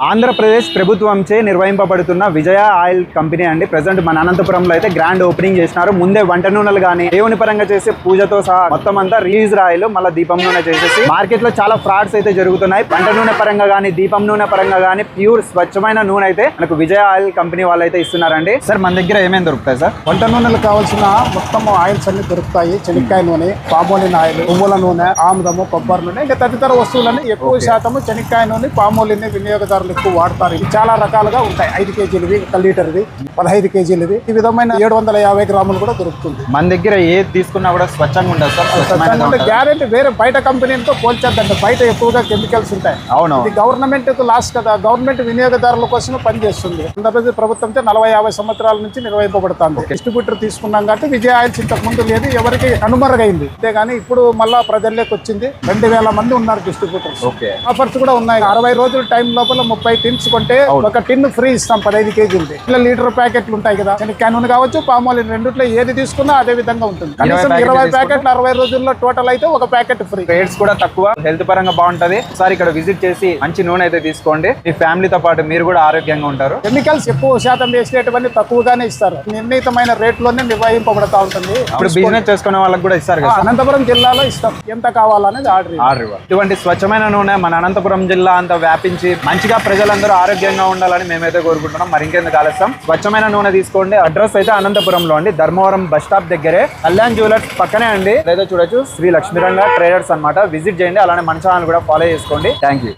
ఆంధ్రప్రదేశ్ ప్రభుత్వంచే నిర్వహింపబడుతున్న విజయ oil company అండి. Present మన అనంతపురంలో అయితే గ్రాండ్ ఓపెనింగ్ చేసినారు. ముందే వంట నూనెలు కానీ దేవుని పరంగా చేసే పూజతో సహా మొత్తం అంతా రీయూజ్ ఆయిల్ మళ్ళీ దీపం నూనె చేసేసి మార్కెట్ లో చాలా ఫ్రాడ్స్ అయితే జరుగుతున్నాయి. వంట నూనె పరంగా కానీ దీపం నూనె పరంగా కానీ ప్యూర్ స్వచ్ఛమైన నూనె అయితే మనకు విజయ ఆయిల్ కంపెనీ వాళ్ళు అయితే ఇస్తున్నారండి. సార్ మన దగ్గర ఏమేమి దొరుకుతాయి సార్? వంట నూనెలు కావాల్సిన మొత్తం ఆయిల్స్ అన్ని దొరుకుతాయి. చెనిక్కాయ నూనె, పామోలిన్ ఆయిల్, నువ్వుల నూనె, ఆముదము, కొబ్బరి నూనె, ఇంకా తదితర వస్తువులని ఎక్కువ శాతము చెనిక్కాయ నూనె, పామోలిన్ వినియోగదారులు ఎక్కువ వాడతారు. ఇవి చాలా రకాలుగా ఉంటాయి. 5 కేజీలవి, 1 లీటర్వి, 15 కేజీలవి, ఈ విధమైన 750 గ్రాములు కూడా దొరుకుతుంది. మన దగ్గర ఏది తీసుకున్నా కూడా స్వచ్ఛంగా ఉండదు సార్. గ్యారెంటీ వేరే బయట కంపెనీలతో పోల్చేద్దంటే బయట ఎక్కువగా కెమికల్స్ ఉంటాయి. అవును, ఇది గవర్నమెంట్ లాస్ కదా, గవర్నమెంట్ వినియోగదారుల కోసమే పనిచేస్తుంది. ఆంధ్రప్రదేశ్ ప్రభుత్వంతో 40-50 సంవత్సరాల నుంచి నిర్వహింపబడుతుంది. డిస్ట్రిబ్యూటర్ తీసుకున్నాం కాబట్టి విజయ ఆయిల్స్ ఇంతకు ముందు లేదు, ఎవరికి కనుమరుగైంది. అంతేగాని ఇప్పుడు మళ్ళా ప్రజల్లోకి వచ్చింది. 2000 మంది ఉన్నారు డిస్ట్రిబ్యూటర్స్. ఆఫర్స్ కూడా ఉన్నాయి. 60 రోజుల టైం లోపల 30 టిన్స్ కొంటే ఒక టిన్ ఫ్రీ ఇస్తాం 15 కేజీలు. ఇట్లా లీటర్ ప్యాకెట్లు ఉంటాయి కదా, చెనిక్కాయ నూనె కావచ్చు, పామోలిన్, రెండిట్లో ఏది తీసుకున్నా అదే విధంగా ఉంటుంది. కనీసం 20 ప్యాకెట్లు 60 రోజుల్లో టోటల్ అయితే ఒక ప్యాకెట్ ఫ్రీ. రేట్స్ కూడా తక్కువ, హెల్త్ పరంగా బాగుంటది. సార్ ఇక్కడ విజిట్ చేసి మంచి నూనె అయితే తీసుకోండి. మీ ఫ్యామిలీతో పాటు మీరు కూడా ఆరోగ్యంగా ఉంటారు. కెమికల్స్ ఎక్కువ శాతం వేసేటువంటి తక్కువగానే ఇస్తారు. నిర్ణీతమైన రేట్లోనే నిర్వహింపబడతా ఉంటుంది. ఇప్పుడు బిజినెస్ చేసుకునే వాళ్ళకి కూడా ఇస్తారు కదా. అనంతపురం జిల్లాలో ఇస్తాం. ఎంత కావాలనేది ఆర్డర్. ఇటువంటి స్వచ్ఛమైన నూనె మన అనంతపురం జిల్లా అంతా వ్యాపించి మంచిగా ప్రజలందరూ ఆరోగ్యంగా ఉండాలని మేమైతే కోరుకుంటున్నాం. మరి ఇంకెందుకు ఆలస్యం, స్వచ్ఛమైన నూనె తీసుకోండి. అడ్రస్ అయితే అనంతపురంలో అండి, ధర్మవరం బస్ స్టాప్ దగ్గరే, కళ్యాణ్ జ్యువెలర్స్ పక్కనే అండి. లేదా చూడొచ్చు, శ్రీ లక్ష్మీరంగ ట్రేడర్స్ అన్నమాట. విజిట్ చేయండి. అలానే మన ఛానల్ కూడా ఫాలో చేసుకోండి. Thank you.